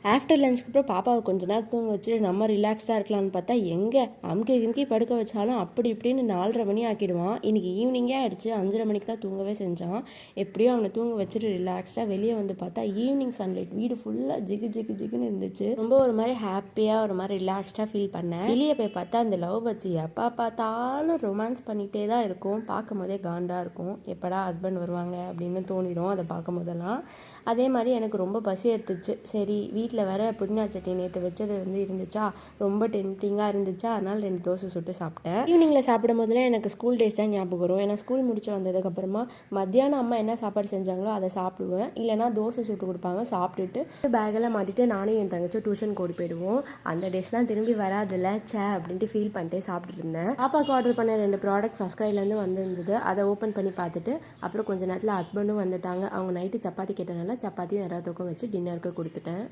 After லஞ்சுக்கு அப்புறம் பாப்பாவை கொஞ்ச நேரம் தூங்க வச்சுட்டு நம்ம ரிலாக்ஸ்டாக இருக்கலாம்னு பார்த்தா எங்கே அமுக்கி படுக்க வச்சாலும் அப்படி இப்படின்னு 4:30 மணி ஆக்கிடுவான். இன்றைக்கி ஈவினிங்கே ஆகிடுச்சு, 5:30 மணிக்கு தான் தூங்கவே செஞ்சான். எப்படியோ அவனை தூங்க வச்சுட்டு ரிலாக்ஸ்டாக வெளியே வந்து பார்த்தா ஈவினிங் சன்லைட் வீடு ஃபுல்லாக ஜிகுன்னு இருந்துச்சு. ரொம்ப ஒரு மாதிரி ஹாப்பியாக ஒரு மாதிரி ரிலாக்ஸ்டாக ஃபீல் பண்ணேன். வெளியே போய் பார்த்தா அந்த லவ் பட்ஸ் எப்போ பார்த்தாலும் ரொமான்ஸ் பண்ணிகிட்டே தான் இருக்கும். பார்க்கும் போதே காண்டாக இருக்கும், எப்படா ஹஸ்பண்ட் வருவாங்க அப்படின்னு தோணிடும் அதை பார்க்கும் போதெல்லாம். அதே மாதிரி எனக்கு ரொம்ப பசி எடுத்துச்சு. சரி வீட்டில் வர புதினா சட்னி நேற்று வச்சது இருந்துச்சா, ரொம்ப டெம்டிங்காக இருந்துச்சா, அதனால் 2 தோசை சுட்டு சாப்பிட்டேன். ஈவினிங்கில் சாப்பிடும் போதுல எனக்கு ஸ்கூல் டேஸ் தான் ஞாபகம் வரும். ஏன்னா ஸ்கூல் முடிச்சு வந்ததுக்கப்புறமா மத்தியானம் அம்மா என்ன சாப்பாடு செஞ்சாங்களோ அதை சாப்பிடுவேன். இல்லைனா தோசை சுட்டு கொடுப்பாங்க, சாப்பிட்டுட்டு பேக்கெல்லாம் மாட்டிட்டு நானும் என் தங்கச்சும் டியூஷனுக்கு ஓடி போயிடுவோம். அந்த டேஸ்லாம் திரும்பி வராதுல்ல சே அப்படின்ட்டு ஃபீல் பண்ணிட்டே சாப்பிட்டுட்டு இருந்தேன். பாப்பாவுக்கு ஆர்டர் பண்ண 2 ப்ராடக்ட் ஃபஸ்ட் கிரைலேருந்து வந்திருந்தது. அதை ஓப்பன் பண்ணி பார்த்துட்டு அப்புறம் கொஞ்சம் நேரத்தில் ஹஸ்பண்டும் வந்துட்டாங்க. அவங்க நைட்டு சப்பாத்தி கேட்டனால சப்பாத்தியும் எறாத்தூக்கும் வச்சு டின்னருக்கு கொடுத்துட்டேன்.